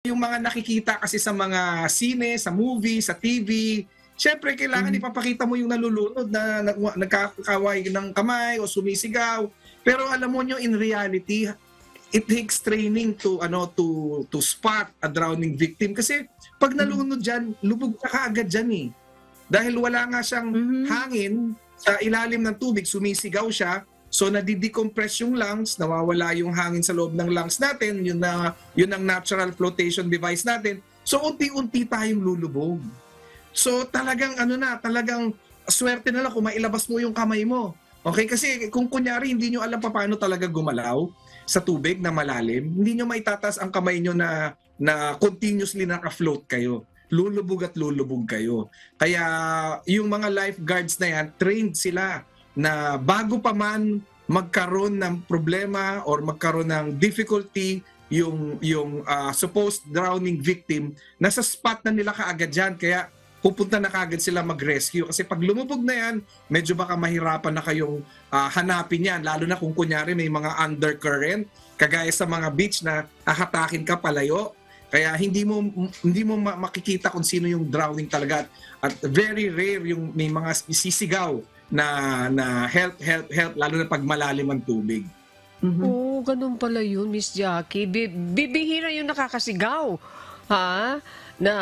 yung mga nakikita kasi sa mga sine, sa movie, sa TV, syempre kailangan ipapakita mo yung nalulunod na nagkakaway ng kamay o sumisigaw. Pero alam mo nyo, in reality, it takes training to spot a drowning victim. Kasi pag nalunod dyan, lubog ka kaagad dyan eh. Dahil wala nga siyang hangin sa ilalim ng tubig, sumisigaw siya. So nadidecompress yung lungs, nawawala yung hangin sa loob ng lungs natin, yun ang natural flotation device natin. So unti-unti tayong lulubog. So talagang talagang swerte na lang kung mailabas mo yung kamay mo. Okay, kasi kung kunyari hindi nyo alam paano talaga gumalaw sa tubig na malalim, hindi nyo maitatas ang kamay nyo na continuously naka-float kayo. Lulubog at lulubog kayo. Kaya yung mga lifeguards na yan, trained sila na bago pa man magkaroon ng problema or magkaroon ng difficulty yung supposed drowning victim, nasa spot na nila kaagad yan. Kaya pupunta na kaagad sila mag-rescue. Kasi pag lumubog na yan, medyo baka mahirapan na kayong hanapin yan. Lalo na kung kunyari may mga undercurrent, kagaya sa mga beach na hahatakin ka palayo. Kaya hindi mo makikita kung sino yung drowning talaga. At very rare yung may mga sisigaw na help, lalo na pag malalim ang tubig. Oo, ganun pala yun, Miss Jackie. Bibihira yung nakakasigaw. Ha? Na,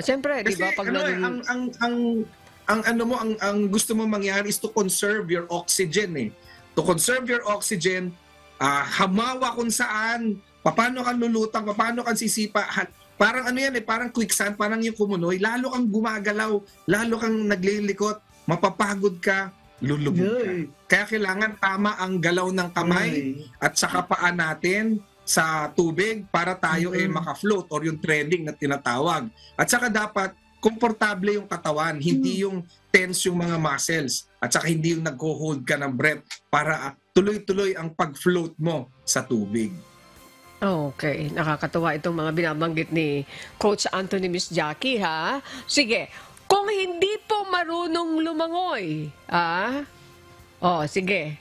siyempre, di ba, pag ang gusto mo mangyari is to conserve your oxygen eh. To conserve your oxygen, hamawa kung saan, paano kang lulutang, paano kang sisipa, parang parang quicksand, parang yung kumunoy, lalo kang gumagalaw, lalo kang naglilikot, mapapagod ka, lulubog ka. Kaya kailangan tama ang galaw ng kamay at saka paa natin sa tubig para tayo maka-float or yung trending na tinatawag. At saka dapat komportable yung katawan, hindi yung tense yung mga muscles at saka hindi yung nag-hold ka ng breath para tuloy-tuloy ang pag-float mo sa tubig. Okay, nakakatuwa itong mga binabanggit ni Coach Anthony, Miss Jackie, ha? Sige, kung hindi po marunong lumangoy, sige.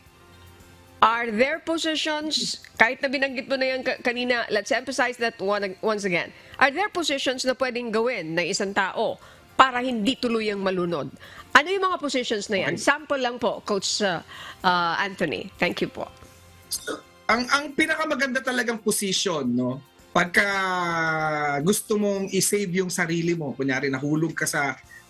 Are there positions, kahit na binanggit mo na yan kanina, let's emphasize that once again. Are there positions na pwedeng gawin ng isang tao para hindi tuluyang malunod? Ano yung mga positions na yan? Sample lang po, Coach Anthony. Thank you po. So, ang pinakamaganda talagang position, no? Pagka gusto mong i-save yung sarili mo, kunyari nahulog ka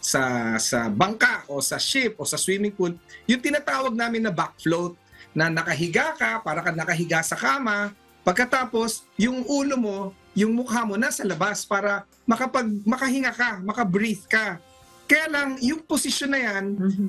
sa bangka o sa ship o sa swimming pool, yung tinatawag namin na back float, na nakahiga ka, para ka nakahiga sa kama, pagkatapos yung ulo mo, yung mukha mo nasa labas para makahinga ka, maka-breathe ka. Kaya lang, yung posisyon na yan,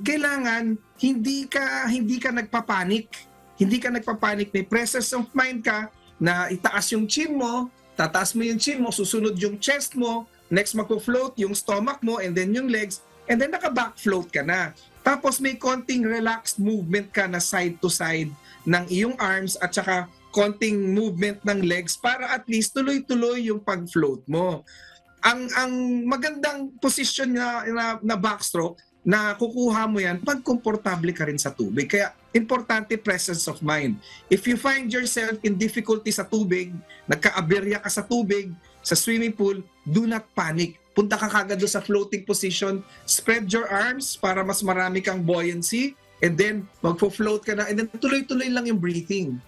kailangan hindi ka nagpapanik. Hindi ka nagpapanik, may presence of mind ka na itaas yung chin mo, tataas mo yung chin mo, susunod yung chest mo, next magpo-float yung stomach mo and then yung legs, and then naka-back float ka na. Tapos may konting relaxed movement ka na side to side ng iyong arms at saka konting movement ng legs para at least tuloy-tuloy yung pag-float mo. Ang magandang position na backstroke na kukuha mo yan pag komportable ka rin sa tubig. Kaya importante presence of mind. If you find yourself in difficulty sa tubig, nagka-aberya ka sa tubig, sa swimming pool, do not panic. Punta ka kagad doon sa floating position, spread your arms para mas marami kang buoyancy, and then magpo-float ka na, and then tuloy-tuloy lang yung breathing.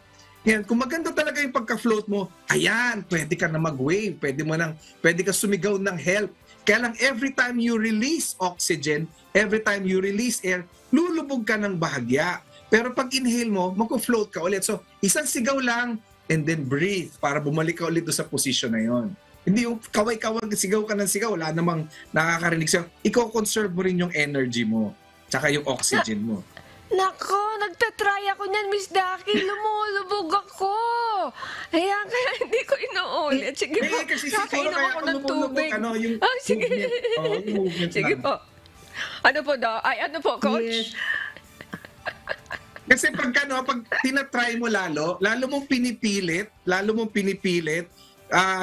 Yan, kung maganda talaga yung pagka-float mo, ayan, pwede ka na mag-wave, pwede ka sumigaw ng help. Kaya lang every time you release oxygen, every time you release air, lulubog ka ng bahagya. Pero pag inhale mo, magpo-float ka ulit. So, isang sigaw lang, and then breathe para bumalik ka ulit doon sa position na yon. Hindi yung kaway-kawag, sigaw ka ng sigaw, wala namang nakakarinig sa'yo. Iko-conserve mo rin yung energy mo, tsaka yung oxygen mo. Nako, nagtatry ako niyan, Miss Jackie. Lumulubog ako. Ayan, kaya hindi ko inuulit. Sige po, kasi nakainom kaya ako ng tubig. Yung Sige. movement, yung movement Sige lang. po. Ano po daw? Ay, ano po, Coach? Yes. Kasi pag tinatry mo lalo mong pinipilit,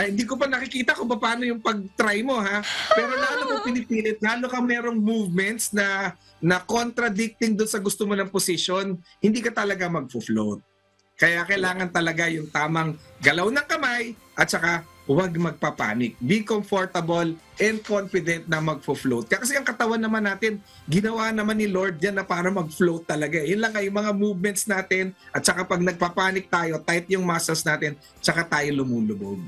hindi ko pa nakikita kung paano yung pag-try mo, ha? Pero lalo mong pinipilit, lalo kang merong movements na contradicting doon sa gusto mo ng position, hindi ka talaga mag-float. Kaya kailangan talaga yung tamang galaw ng kamay at saka huwag magpapanik. Be comfortable and confident na magfo-float. Kasi ang katawan naman natin, ginawa naman ni Lord yan na para mag-float talaga. Yun lang ay mga movements natin at saka pag nagpapanik tayo, tight yung muscles natin, saka tayo lumulubog.